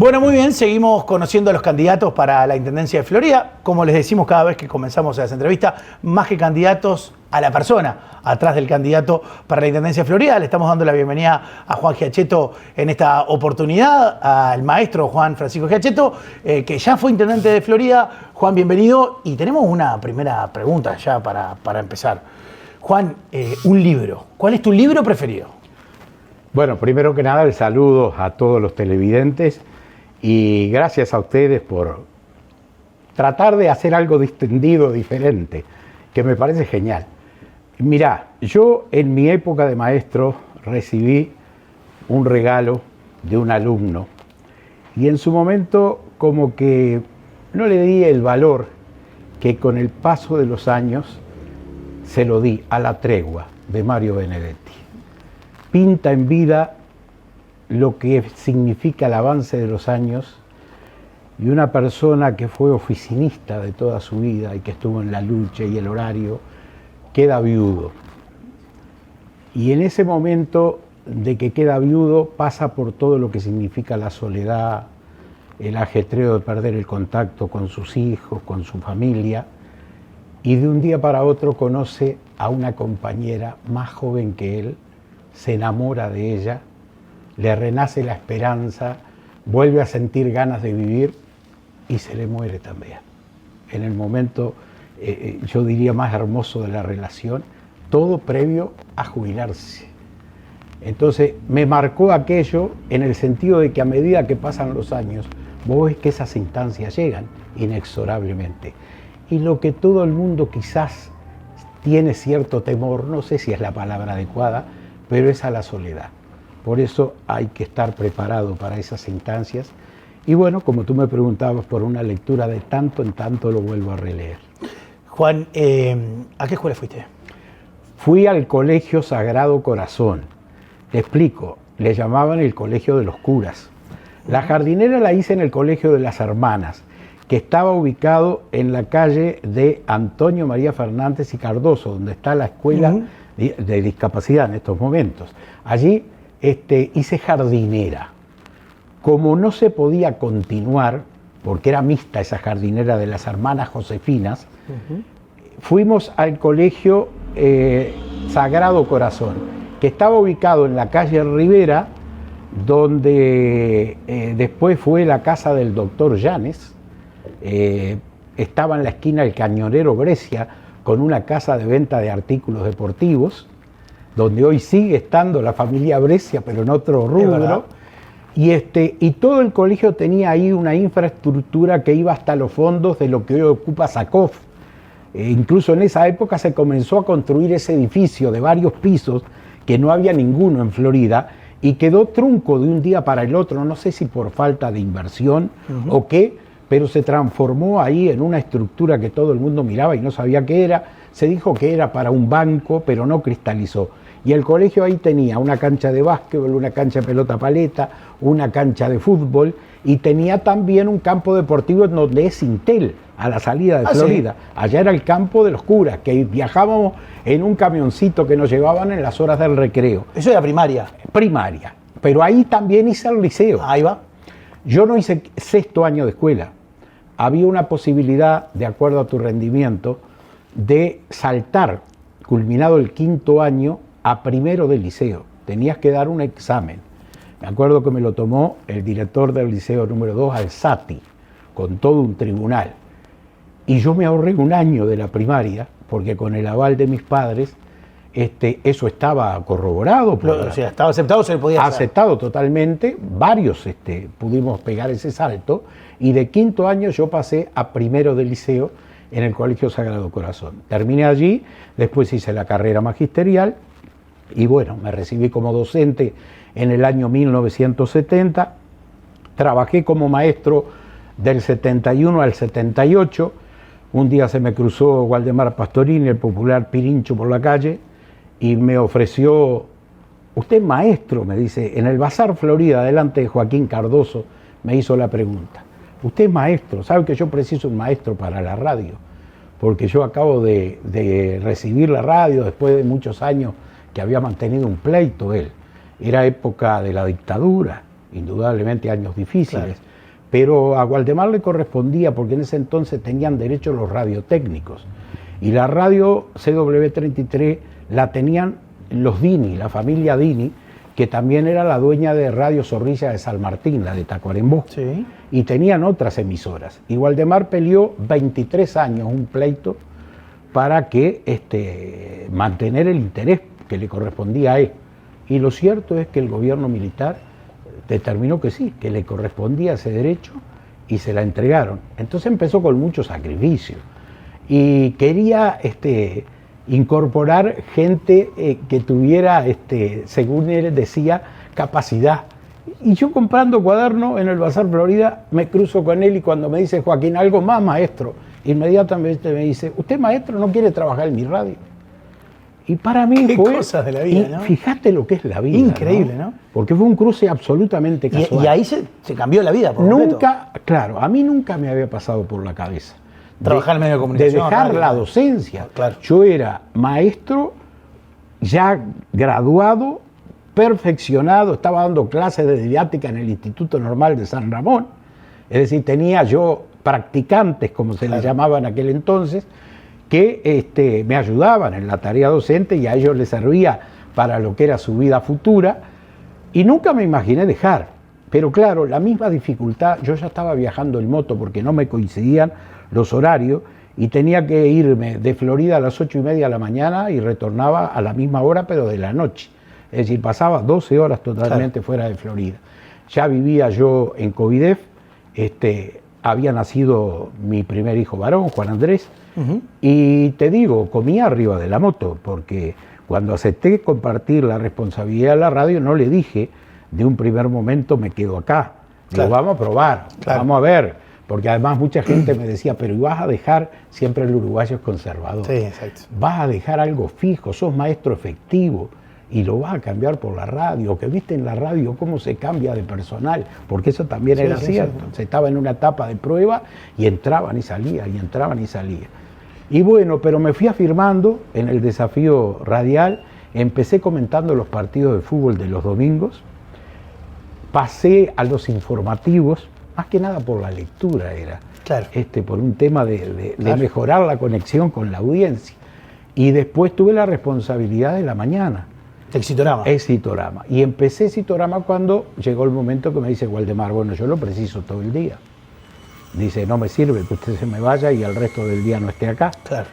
Bueno, muy bien, seguimos conociendo a los candidatos para la Intendencia de Florida. Como les decimos cada vez que comenzamos esa entrevista, más que candidatos, a la persona atrás del candidato para la Intendencia de Florida. Le estamos dando la bienvenida a Juan Giacchetto en esta oportunidad, al maestro Juan Francisco Giacchetto, que ya fue Intendente de Florida. Juan, bienvenido. Y tenemos una primera pregunta ya para empezar. Juan, un libro. ¿Cuál es tu libro preferido? Bueno, primero que nada, el saludo a todos los televidentes y gracias a ustedes por tratar de hacer algo distendido, diferente, que me parece genial. Mirá, yo en mi época de maestro recibí un regalo de un alumno y en su momento como que no le di el valor que con el paso de los años se lo di a La tregua de Mario Benedetti. Pinta en vida lo que significa el avance de los años y una persona que fue oficinista de toda su vida y que estuvo en la lucha y el horario, queda viudo. Y en ese momento de que queda viudo pasa por todo lo que significa la soledad, el ajetreo de perder el contacto con sus hijos, con su familia, y de un día para otro conoce a una compañera más joven que él, se enamora de ella, le renace la esperanza, vuelve a sentir ganas de vivir y se le muere también. En el momento, yo diría, más hermoso de la relación, todo previo a jubilarse. Entonces me marcó aquello en el sentido de que a medida que pasan los años, vos ves que esas instancias llegan inexorablemente. Y lo que todo el mundo quizás tiene cierto temor, no sé si es la palabra adecuada, pero es a la soledad. Por eso hay que estar preparado para esas instancias. Y bueno, como tú me preguntabas, por una lectura de tanto en tanto lo vuelvo a releer. Juan, ¿a qué escuela fuiste? Fui al Colegio Sagrado Corazón. Te explico, le llamaban el Colegio de los Curas. La jardinera la hice en el Colegio de las Hermanas, que estaba ubicado en la calle de Antonio María Fernández y Cardoso, donde está la escuela de discapacidad en estos momentos. Allí hice jardinera. Como no se podía continuar, porque era mixta esa jardinera de las hermanas Josefinas, fuimos al Colegio Sagrado Corazón, que estaba ubicado en la calle Rivera, donde después fue la casa del doctor Llanes. Estaba en la esquina del Cañonero Grecia, con una casa de venta de artículos deportivos, donde hoy sigue estando la familia Brescia, pero en otro rubro. Y todo el colegio tenía ahí una infraestructura que iba hasta los fondos de lo que hoy ocupa Sakov. Incluso en esa época se comenzó a construir ese edificio de varios pisos, que no había ninguno en Florida, y quedó trunco de un día para el otro, no sé si por falta de inversión o qué, pero se transformó ahí en una estructura que todo el mundo miraba y no sabía qué era. Se dijo que era para un banco, pero no cristalizó. Y el colegio ahí tenía una cancha de básquetbol, una cancha de pelota paleta, una cancha de fútbol y tenía también un campo deportivo en donde es Intel, a la salida de Florida. ¿Sí? Allá era el campo de los curas, que viajábamos en un camioncito que nos llevaban en las horas del recreo. ¿Eso era primaria? Primaria. Pero ahí también hice el liceo. Ahí va. Yo no hice sexto año de escuela. Había una posibilidad, de acuerdo a tu rendimiento, de saltar, culminado el quinto año, a primero del liceo. Tenías que dar un examen. Me acuerdo que me lo tomó el director del liceo número 2, Alzati, con todo un tribunal. Y yo me ahorré un año de la primaria, porque con el aval de mis padres, eso estaba corroborado. O sea, estaba aceptado, se le podía hacer. Aceptado totalmente. Varios pudimos pegar ese salto. Y de quinto año yo pasé a primero del liceo en el Colegio Sagrado Corazón. Terminé allí, después hice la carrera magisterial y bueno, me recibí como docente en el año 1970. Trabajé como maestro del 71 al 78. Un día se me cruzó Waldemar Pastorini, el popular Pirincho, por la calle y me ofreció: usted es maestro, me dice, en el Bazar Florida, delante de Joaquín Cardoso, me hizo la pregunta. Usted es maestro, sabe que yo preciso un maestro para la radio, porque yo acabo de recibir la radio después de muchos años que había mantenido un pleito él. Era época de la dictadura, indudablemente años difíciles. Claro. pero a Waldemar le correspondía, porque en ese entonces tenían derecho los radiotécnicos, y la radio CW33 la tenían los Dini, la familia Dini, que también era la dueña de Radio Zorrilla de San Martín, la de Tacuarembó, Sí. y tenían otras emisoras. Y Waldemar peleó 23 años un pleito para que mantener el interés que le correspondía a él. Y lo cierto es que el gobierno militar determinó que sí, que le correspondía ese derecho y se la entregaron. Entonces empezó con mucho sacrificio y quería incorporar gente que tuviera, según él decía, capacidad. Y yo comprando cuaderno en el Bazar Florida me cruzo con él y cuando me dice, Joaquín, algo más, maestro, inmediatamente me dice, ¿usted, maestro, no quiere trabajar en mi radio? Y para mí Qué fue... cosas de la vida, ¿no? Fíjate lo que es la vida. Increíble, ¿no? Porque fue un cruce absolutamente casual. Y ahí se cambió la vida por completo. Nunca, claro, a mí nunca me había pasado por la cabeza. Trabajar en medio de comunicación. De dejar radio. la docencia. Claro. Yo era maestro, ya graduado, perfeccionado, estaba dando clases de didáctica en el Instituto Normal de San Ramón. Es decir, tenía yo practicantes, como se les llamaba en aquel entonces, que me ayudaban en la tarea docente y a ellos les servía para lo que era su vida futura. Y nunca me imaginé dejar. Pero claro, la misma dificultad, yo ya estaba viajando en moto porque no me coincidían los horarios y tenía que irme de Florida a las 8:30 de la mañana y retornaba a la misma hora, pero de la noche. Es decir, pasaba 12 horas totalmente fuera de Florida. Ya vivía yo en Covidef, había nacido mi primer hijo varón, Juan Andrés, y te digo, comía arriba de la moto, porque cuando acepté compartir la responsabilidad de la radio, no le dije de un primer momento me quedo acá. Digo, vamos a probar, vamos a ver, porque además mucha gente me decía, pero ¿vas a dejar? Siempre el uruguayo es conservador. Sí, exacto. Vas a dejar algo fijo, sos maestro efectivo y lo vas a cambiar por la radio, que viste en la radio cómo se cambia de personal, porque eso también era cierto. Se estaba en una etapa de prueba y entraban y salían, y entraban y salían. Y bueno, pero me fui afirmando en el desafío radial, empecé comentando los partidos de fútbol de los domingos, pasé a los informativos, más que nada por la lectura era, Claro. por un tema de mejorar la conexión con la audiencia. Y después tuve la responsabilidad de la mañana. Exitorama. Exitorama. Y empecé Exitorama cuando llegó el momento que me dice Waldemar, bueno, yo lo preciso todo el día. Dice, no me sirve que usted se me vaya y el resto del día no esté acá. Claro.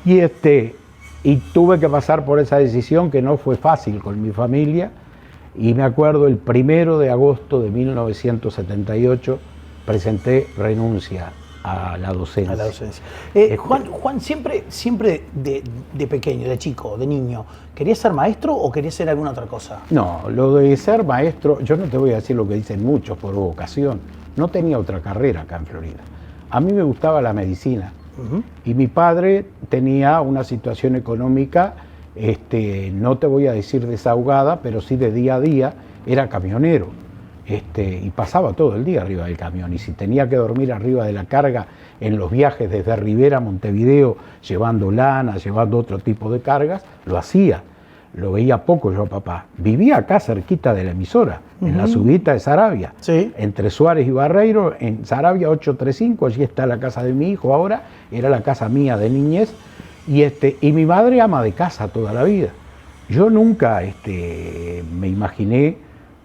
Y tuve que pasar por esa decisión que no fue fácil con mi familia. Y me acuerdo el 1 de agosto de 1978 presenté renuncia a la docencia. A la docencia. Juan, siempre de pequeño, de chico, de niño, ¿querías ser maestro o querías ser alguna otra cosa? No, lo de ser maestro, yo no te voy a decir lo que dicen muchos por vocación. No tenía otra carrera acá en Florida. A mí me gustaba la medicina. Y mi padre tenía una situación económica, no te voy a decir desahogada, pero sí de día a día, era camionero. Y pasaba todo el día arriba del camión. Y si tenía que dormir arriba de la carga en los viajes desde Rivera a Montevideo, llevando lana, llevando otro tipo de cargas, lo hacía. Lo veía poco yo a papá. Vivía acá cerquita de la emisora, en la subida de Saravia, entre Suárez y Barreiro, en Saravia 835, allí está la casa de mi hijo ahora, era la casa mía de niñez, y mi madre ama de casa toda la vida. Yo nunca me imaginé,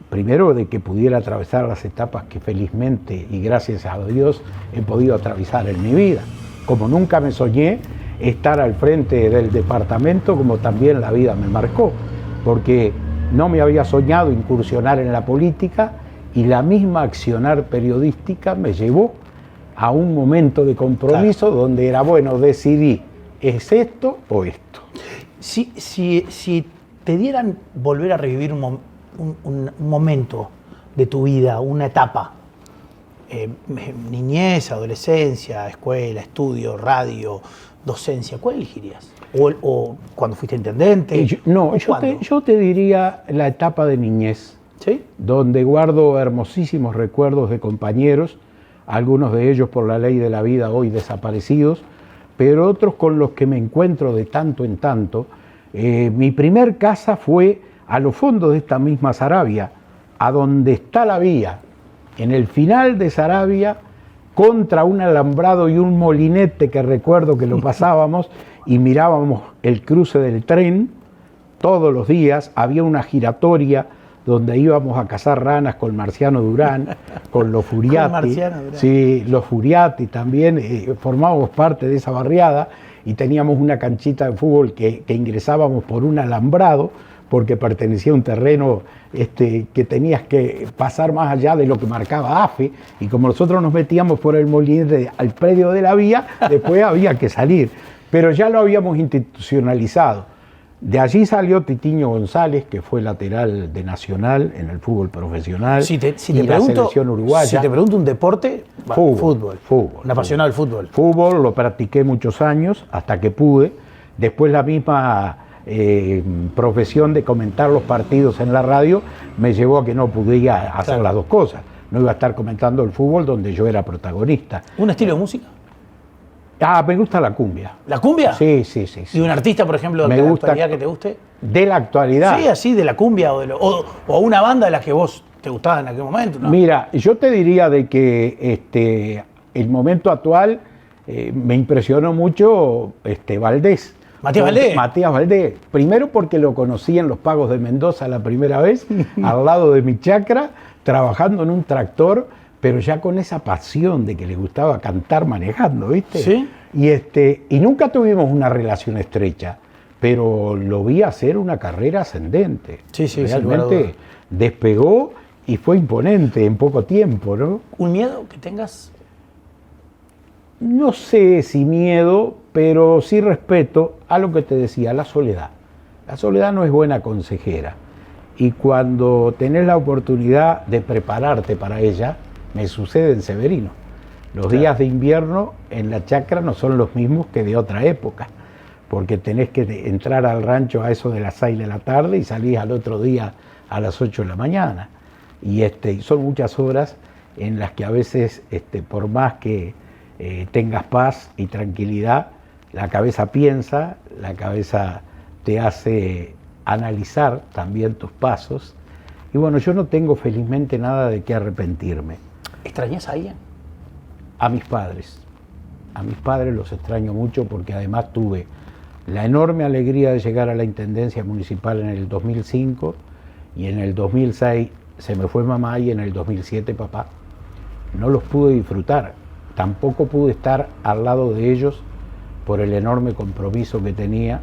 primero, de que pudiera atravesar las etapas que felizmente y gracias a Dios he podido atravesar en mi vida, como nunca me soñé estar al frente del departamento, como también la vida me marcó, porque no me había soñado incursionar en la política y la misma accionar periodística me llevó a un momento de compromiso donde era, bueno, decidí, ¿es esto o esto? Si te dieran volver a revivir un momento de tu vida, una etapa, niñez, adolescencia, escuela, estudio, radio, docencia, ¿cuál elegirías? ¿O cuando fuiste intendente? Yo te diría la etapa de niñez, ¿sí? Donde guardo hermosísimos recuerdos de compañeros, algunos de ellos por la ley de la vida hoy desaparecidos, pero otros con los que me encuentro de tanto en tanto. Mi primer casa fue a los fondos de esta misma Saravia, a donde está la vía, en el final de Saravia, contra un alambrado y un molinete que recuerdo que lo pasábamos y mirábamos el cruce del tren todos los días. Había una giratoria donde íbamos a cazar ranas con Marciano Durán, con los Furiati. Sí, los Furiati también, formábamos parte de esa barriada y teníamos una canchita de fútbol que ingresábamos por un alambrado porque pertenecía a un terreno que tenías que pasar más allá de lo que marcaba AFE, y como nosotros nos metíamos por el molinete al predio de la vía, después había que salir, pero ya lo habíamos institucionalizado. De allí salió Titiño González, que fue lateral de Nacional en el fútbol profesional, la selección uruguaya. Si te pregunto un deporte, fútbol. Un apasionado del fútbol. Fútbol lo practiqué muchos años, hasta que pude. Después la misma profesión de comentar los partidos en la radio me llevó a que no pudiera hacer las dos cosas. No iba a estar comentando el fútbol donde yo era protagonista. ¿Un estilo de música? Me gusta la cumbia. ¿La cumbia? Sí. ¿Y un artista, por ejemplo, de la actualidad que te guste? ¿De la actualidad? Sí, así, de la cumbia o una banda de las que vos te gustaba en aquel momento, ¿no? Mira, yo te diría de que el momento actual me impresionó mucho Valdés. Matías Valdés. Primero porque lo conocí en los Pagos de Mendoza la primera vez, al lado de mi chacra, trabajando en un tractor, pero ya con esa pasión de que le gustaba cantar manejando, ¿viste? Sí. Y nunca tuvimos una relación estrecha, pero lo vi hacer una carrera ascendente. Sí, realmente despegó y fue imponente en poco tiempo, ¿no? ¿Un miedo que tengas? No sé si miedo, pero sí respeto a lo que te decía, la soledad. La soledad no es buena consejera. Y cuando tenés la oportunidad de prepararte para ella, me sucede en Severino. Los días de invierno en la chacra no son los mismos que de otra época, porque tenés que entrar al rancho a eso de las 6 de la tarde y salís al otro día a las 8 de la mañana. Y son muchas horas en las que a veces, por más que tengas paz y tranquilidad, la cabeza piensa, la cabeza te hace analizar también tus pasos. Y bueno, yo no tengo felizmente nada de qué arrepentirme. ¿Extrañas a alguien? A mis padres. A mis padres los extraño mucho porque además tuve la enorme alegría de llegar a la Intendencia Municipal en el 2005 y en el 2006 se me fue mamá y en el 2007 papá. No los pude disfrutar. Tampoco pude estar al lado de ellos por el enorme compromiso que tenía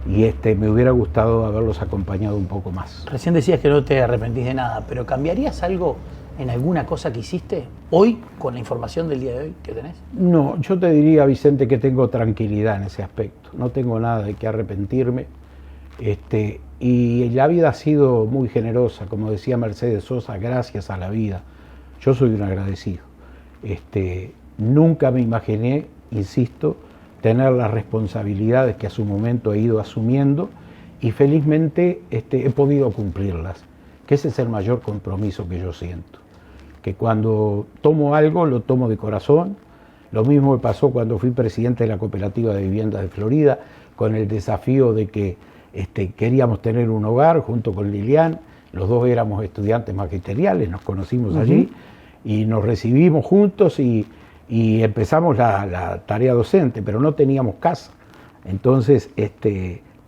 y me hubiera gustado haberlos acompañado un poco más. Recién decías que no te arrepentís de nada, pero ¿cambiarías algo en alguna cosa que hiciste hoy con la información del día de hoy que tenés? No, yo te diría, Vicente, que tengo tranquilidad en ese aspecto. No tengo nada de qué arrepentirme. Y la vida ha sido muy generosa, como decía Mercedes Sosa, gracias a la vida. Yo soy un agradecido. Nunca me imaginé, insisto, tener las responsabilidades que a su momento he ido asumiendo y felizmente he podido cumplirlas, que ese es el mayor compromiso que yo siento, que cuando tomo algo lo tomo de corazón. Lo mismo me pasó cuando fui presidente de la Cooperativa de Viviendas de Florida, con el desafío de que queríamos tener un hogar junto con Lilian. Los dos éramos estudiantes magisteriales, nos conocimos allí y nos recibimos juntos y empezamos la tarea docente, pero no teníamos casa. Entonces,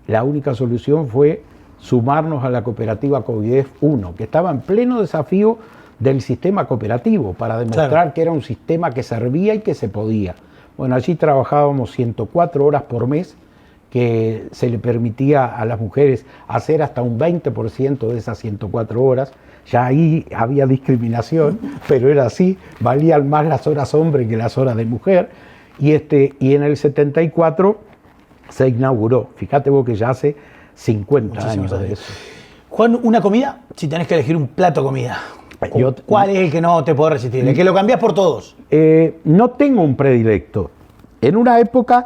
la única solución fue sumarnos a la cooperativa Covidef 1, que estaba en pleno desafío del sistema cooperativo, para demostrar que era un sistema que servía y que se podía. Bueno, allí trabajábamos 104 horas por mes, que se le permitía a las mujeres hacer hasta un 20% de esas 104 horas. Ya ahí había discriminación, pero era así, valían más las horas hombre que las horas de mujer. Y en el 74 se inauguró, fíjate vos que ya hace 50 años de eso. Juan, una comida, si tenés que elegir un plato de comida, ¿cuál es el que no te puede resistir? ¿El que lo cambiás por todos? No tengo un predilecto. En una época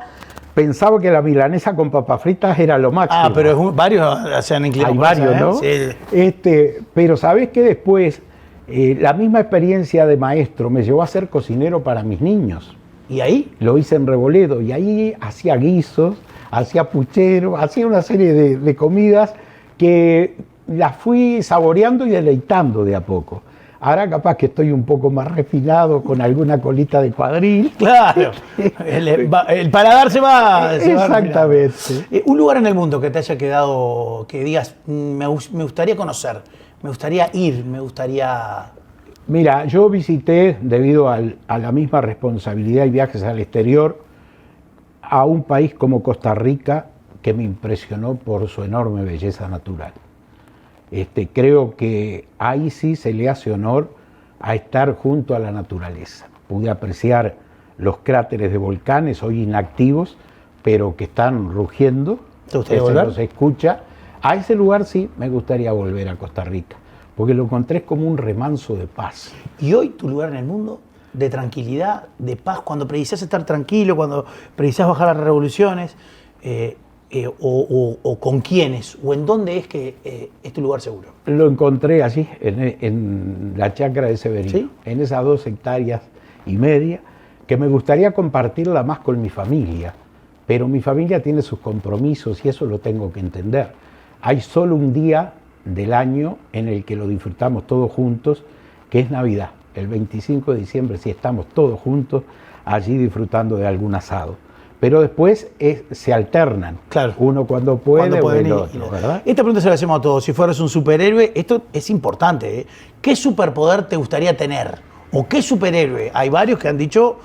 pensaba que la milanesa con papas fritas era lo máximo. Pero varios se han inclinado. Hay varios, esa, ¿no? Sí. Pero sabés que después la misma experiencia de maestro me llevó a ser cocinero para mis niños. ¿Y ahí? Lo hice en Reboledo y ahí hacía guisos, hacía puchero, hacía una serie de comidas que las fui saboreando y deleitando de a poco. Ahora capaz que estoy un poco más refinado con alguna colita de cuadril. Claro, el paladar se va. Exactamente. Un lugar en el mundo que te haya quedado, que digas, me gustaría conocer, me gustaría ir, me gustaría... Mira, yo visité, debido a la misma responsabilidad y viajes al exterior, a un país como Costa Rica, que me impresionó por su enorme belleza natural. Creo que ahí sí se le hace honor a estar junto a la naturaleza. Pude apreciar los cráteres de volcanes hoy inactivos, pero que están rugiendo. ¿Te gustaría volver? Los escucha. A ese lugar sí me gustaría volver a Costa Rica, porque lo encontré como un remanso de paz. ¿Y hoy tu lugar en el mundo? De tranquilidad, de paz, cuando precisás estar tranquilo, cuando precisás bajar las revoluciones, o con quiénes, o en dónde es que es tu lugar seguro. Lo encontré allí, en la chacra de Severino, ¿sí? En esas 2,5 hectáreas, que me gustaría compartirla más con mi familia, pero mi familia tiene sus compromisos y eso lo tengo que entender. Hay solo un día del año en el que lo disfrutamos todos juntos, que es Navidad. El 25 de diciembre sí estamos todos juntos allí disfrutando de algún asado. Pero después se alternan. Claro. Uno cuando puede o el otro, ¿verdad? Esta pregunta se la hacemos a todos. Si fueras un superhéroe, esto es importante, ¿eh? ¿Qué superpoder te gustaría tener? ¿O qué superhéroe? Hay varios que han dicho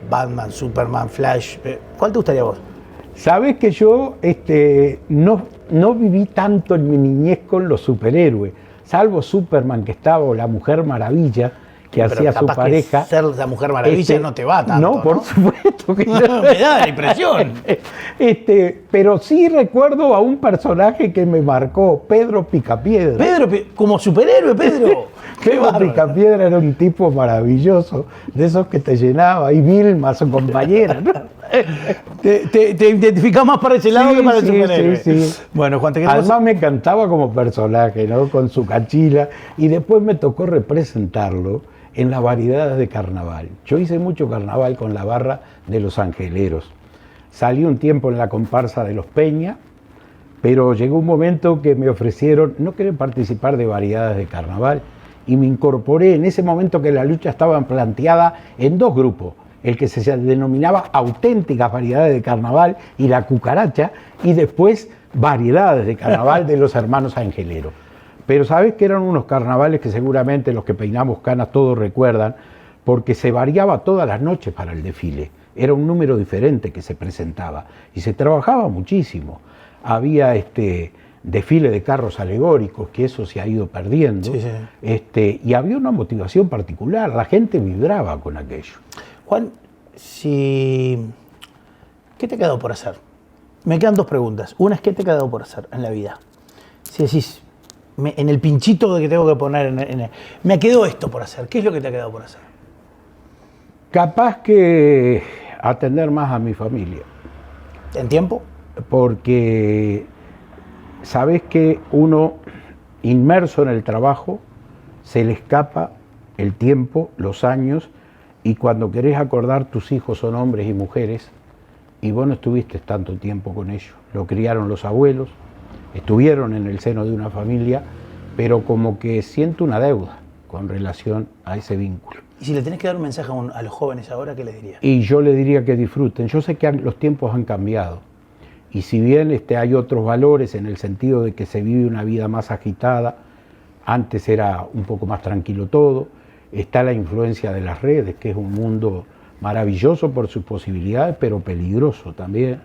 Batman, Superman, Flash. ¿Cuál te gustaría a vos? Sabes que yo no viví tanto en mi niñez con los superhéroes, salvo Superman, que estaba, o la Mujer Maravilla, que hacía su pareja. Que ser la Mujer Maravilla no te va tanto. No, por supuesto que no. Me da la impresión. Pero sí recuerdo a un personaje que me marcó, Pedro Picapiedra. Como superhéroe, Pedro. Pedro Picapiedra era un tipo maravilloso, de esos que te llenaba, y Vilma, su compañera, ¿no? Te identificás más para ese lado que para el superhéroe. Sí. Bueno, Juan, además me encantaba como personaje, ¿no? Con su cachila, y después me tocó representarlo en las variedades de carnaval. Yo hice mucho carnaval con la barra de Los Angeleros. Salí un tiempo en la comparsa de Los Peña, pero llegó un momento que me ofrecieron no querer participar de variedades de carnaval, y me incorporé en ese momento que la lucha estaba planteada en 2 grupos, el que se denominaba auténticas variedades de carnaval y la cucaracha, y después variedades de carnaval de los hermanos Angeleros. Pero sabes que eran unos carnavales que seguramente los que peinamos canas todos recuerdan, porque se variaba todas las noches para el desfile. Era un número diferente que se presentaba y se trabajaba muchísimo. Había desfile de carros alegóricos, que eso se ha ido perdiendo, sí. Y había una motivación particular, la gente vibraba con aquello. Juan, ¿qué te ha quedado por hacer? Me quedan 2 preguntas. Una es, ¿qué te ha quedado por hacer en la vida? Si decís, en el pinchito que tengo que poner, me quedó esto por hacer, ¿qué es lo que te ha quedado por hacer? Capaz que atender más a mi familia. ¿En tiempo? Porque sabes que uno, inmerso en el trabajo, se le escapa el tiempo, los años, y cuando querés acordar, tus hijos son hombres y mujeres, y vos no estuviste tanto tiempo con ellos. Lo criaron los abuelos, estuvieron en el seno de una familia, pero como que siento una deuda con relación a ese vínculo. Y si le tenés que dar un mensaje a los jóvenes ahora, ¿qué les dirías? Y yo le diría que disfruten. Yo sé que los tiempos han cambiado, y si bien hay otros valores en el sentido de que se vive una vida más agitada, antes era un poco más tranquilo todo, está la influencia de las redes, que es un mundo maravilloso por sus posibilidades, pero peligroso también.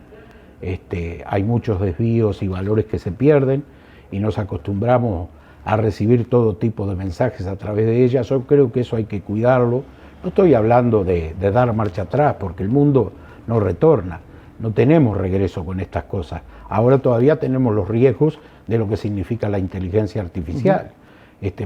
Hay muchos desvíos y valores que se pierden y nos acostumbramos a recibir todo tipo de mensajes a través de ellas. Yo creo que eso hay que cuidarlo. No estoy hablando de dar marcha atrás, porque el mundo no retorna. No tenemos regreso con estas cosas. Ahora todavía tenemos los riesgos de lo que significa la inteligencia artificial.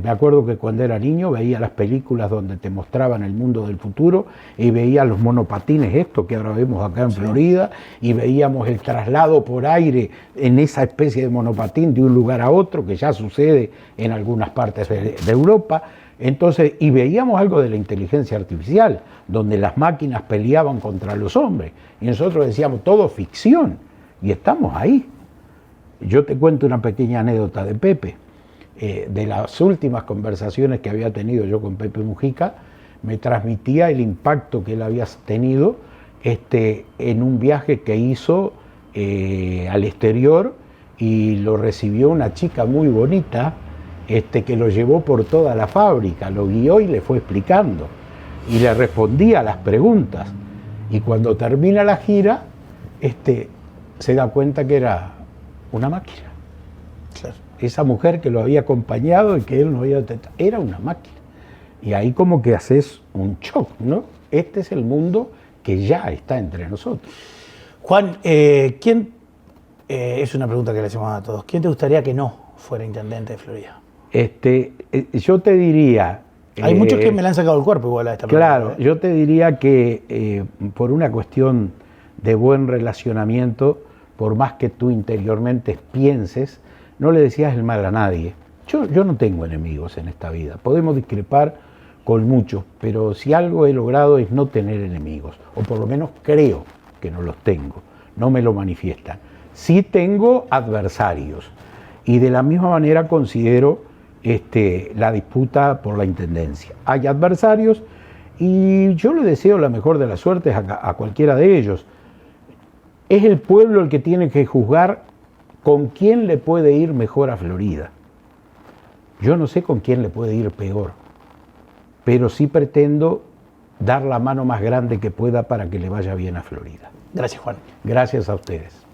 Me acuerdo que cuando era niño veía las películas donde te mostraban el mundo del futuro y veía los monopatines estos que ahora vemos acá en Florida, y veíamos el traslado por aire en esa especie de monopatín de un lugar a otro, que ya sucede en algunas partes de Europa. Entonces, y veíamos algo de la inteligencia artificial, donde las máquinas peleaban contra los hombres, y nosotros decíamos, todo ficción, y estamos ahí. Yo te cuento una pequeña anécdota de Pepe. de las últimas conversaciones que había tenido yo con Pepe Mujica, me transmitía el impacto que él había tenido en un viaje que hizo al exterior, y lo recibió una chica muy bonita que lo llevó por toda la fábrica, lo guió y le fue explicando y le respondía a las preguntas, y cuando termina la gira se da cuenta que era una máquina. Claro. Esa mujer que lo había acompañado y que él no había detectado, era una máquina. Y ahí como que haces un shock, ¿no? Este es el mundo que ya está entre nosotros. Juan, ¿quién, es una pregunta que le hacemos a todos, ¿quién te gustaría que no fuera intendente de Florida? Yo te diría... Hay muchos que me le han sacado el cuerpo igual a esta Claro, pregunta. yo te diría que por una cuestión de buen relacionamiento, por más que tú interiormente pienses, no le decías el mal a nadie. Yo no tengo enemigos en esta vida. Podemos discrepar con muchos, pero si algo he logrado es no tener enemigos, o por lo menos creo que no los tengo, no me lo manifiestan. Sí tengo adversarios, y de la misma manera considero la disputa por la intendencia. Hay adversarios y yo le deseo la mejor de las suertes a cualquiera de ellos. Es el pueblo el que tiene que juzgar con quién le puede ir mejor a Florida. Yo no sé con quién le puede ir peor, pero sí pretendo dar la mano más grande que pueda para que le vaya bien a Florida. Gracias, Juan. Gracias a ustedes.